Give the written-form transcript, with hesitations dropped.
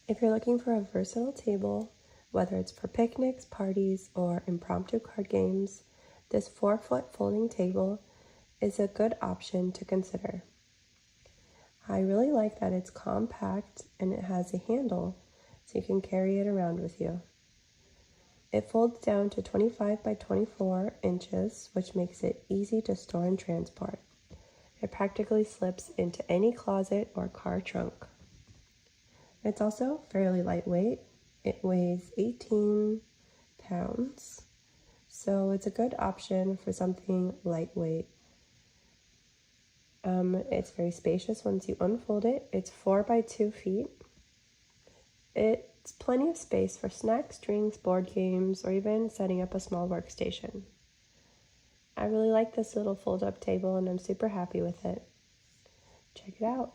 If you're looking for a versatile table, whether it's for picnics, parties, or impromptu card games, this 4-foot folding table is a good option to consider. I really like that it's compact and it has a handle so you can carry it around with you. It folds down to 25 by 24 inches, which makes it easy to store and transport. It practically slips into any closet or car trunk. It's also fairly lightweight. It weighs 18 pounds, so it's a good option for something lightweight. It's very spacious once you unfold it. It's 4 by 2 feet. It's plenty of space for snacks, drinks, board games, or even setting up a small workstation. I really like this little fold-up table and I'm super happy with it. Check it out.